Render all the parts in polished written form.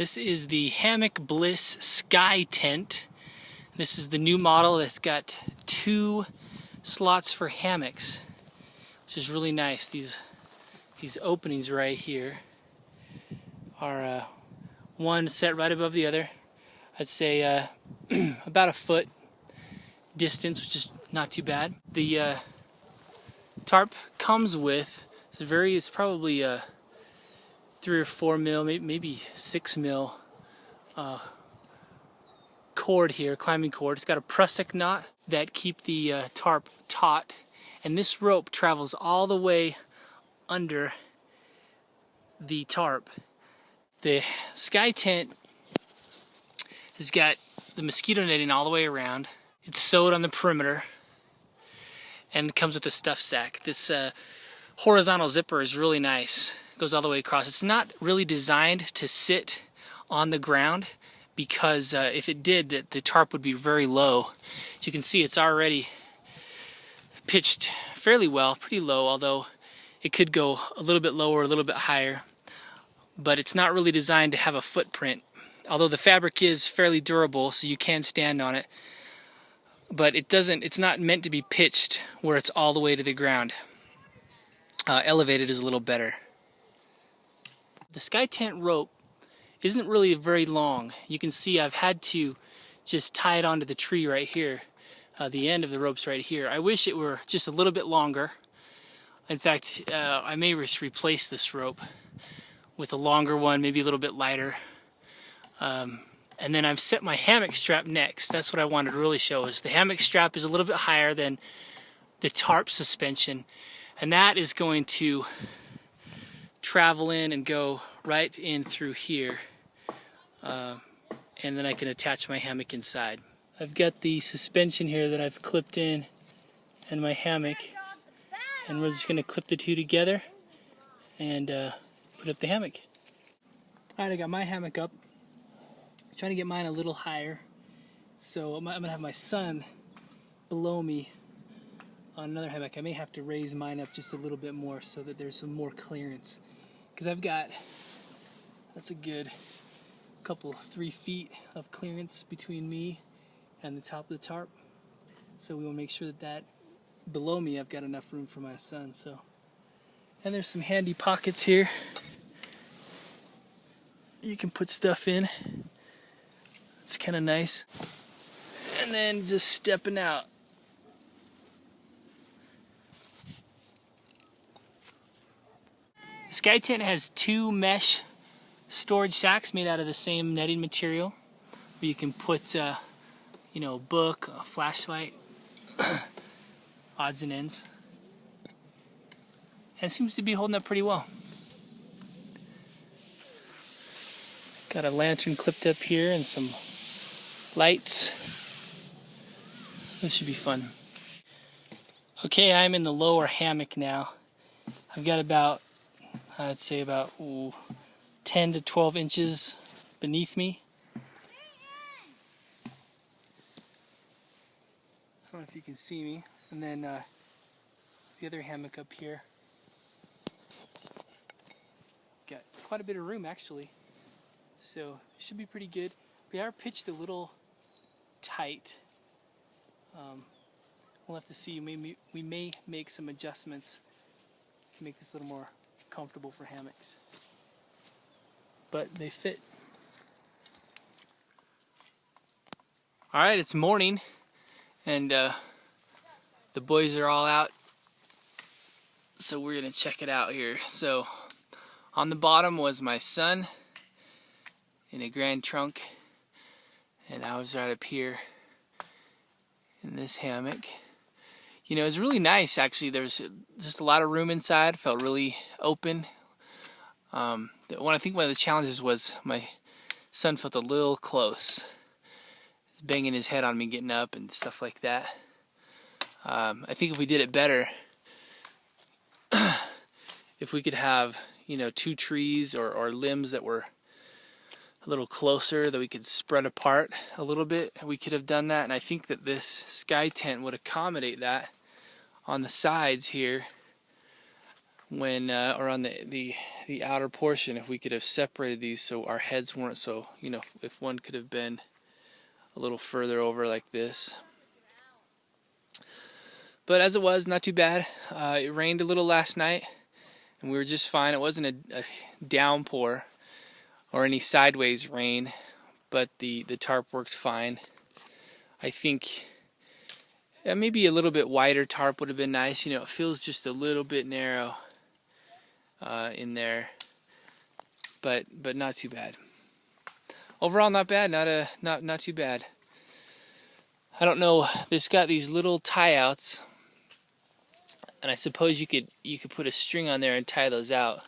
This is the Hammock Bliss Sky Tent. This is the new model that's got 2 slots for hammocks, which is really nice. These openings right here are one set right above the other. I'd say about a foot distance, which is not too bad. The tarp comes with, it's probably 3 or 4 mil, maybe 6 mil cord here, climbing cord. It's got a prusik knot that keep the tarp taut, and this rope travels all the way under the tarp. The Sky Tent has got the mosquito netting all the way around. It's sewed on the perimeter and it comes with a stuff sack. This horizontal zipper is really nice. It goes all the way across. It's not really designed to sit on the ground because if it did, the tarp would be very low. As you can see, it's already pitched fairly well, pretty low, although it could go a little bit lower, a little bit higher. But it's not really designed to have a footprint. Although the fabric is fairly durable, so you can stand on it. But it's not meant to be pitched where it's all the way to the ground. Elevated is a little better. The Sky Tent rope isn't really very long. You can see I've had to just tie it onto the tree right here. The end of the rope's right here. I wish it were just a little bit longer. In fact, I may just replace this rope with a longer one, maybe a little bit lighter. And then I've set my hammock strap next. That's what I wanted to really show, is the hammock strap is a little bit higher than the tarp suspension, and that is going to travel in and go right in through here, and then I can attach my hammock inside. I've got the suspension here that I've clipped in and my hammock, and we're just going to clip the two together and put up the hammock. Alright, I got my hammock up. I'm trying to get mine a little higher, so I'm going to have my son below me on another hammock. I may have to raise mine up just a little bit more so that there's some more clearance, because I've got, that's a good couple, 3 feet of clearance between me and the top of the tarp. So we will make sure that below me I've got enough room for my son. So, and there's some handy pockets here you can put stuff in. It's kind of nice. And then just stepping out. The Sky Tent has 2 mesh storage sacks made out of the same netting material, where you can put a book, a flashlight, odds and ends. And it seems to be holding up pretty well. Got a lantern clipped up here and some lights. This should be fun. Okay, I'm in the lower hammock now. I've got about, I'd say about 10 to 12 inches beneath me. I don't know if you can see me. And then the other hammock up here. Got quite a bit of room actually. So it should be pretty good. We are pitched a little tight. We'll have to see. We may make some adjustments to make this a little more comfortable for hammocks. But they fit. Alright, it's morning, and the boys are all out. So we're going to check it out here. So on the bottom was my son in a grand trunk, and I was right up here in this hammock. You know, it's really nice actually. There's just a lot of room inside. Felt really open. I think one of the challenges was my son felt a little close. He's banging his head on me getting up and stuff like that. I think if we did it better, if we could have 2 trees or limbs that were a little closer, that we could spread apart a little bit, we could have done that. And I think that this Sky Tent would accommodate that on the sides here, when or on the outer portion, if we could have separated these so our heads weren't so, you know, if one could have been a little further over like this. But as it was, not too bad. It rained a little last night, and we were just fine. It wasn't a downpour or any sideways rain, but the tarp worked fine. I think maybe a little bit wider tarp would have been nice. You know, it feels just a little bit narrow in there, but not too bad. Overall, not bad. Not too bad. I don't know. It's got these little tie outs, and I suppose you could put a string on there and tie those out.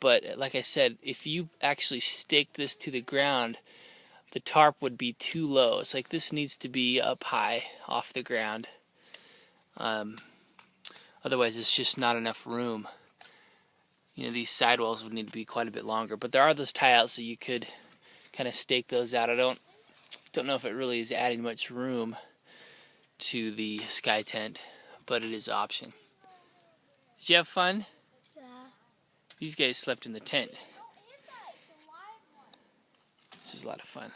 But like I said, if you actually stake this to the ground, the tarp would be too low. It's like this needs to be up high off the ground. Otherwise, it's just not enough room. You know, these sidewalls would need to be quite a bit longer. But there are those tie outs, so you could kind of stake those out. I don't know if it really is adding much room to the sky tent, but it is an option. Did you have fun? Yeah. These guys slept in the tent. This is a lot of fun.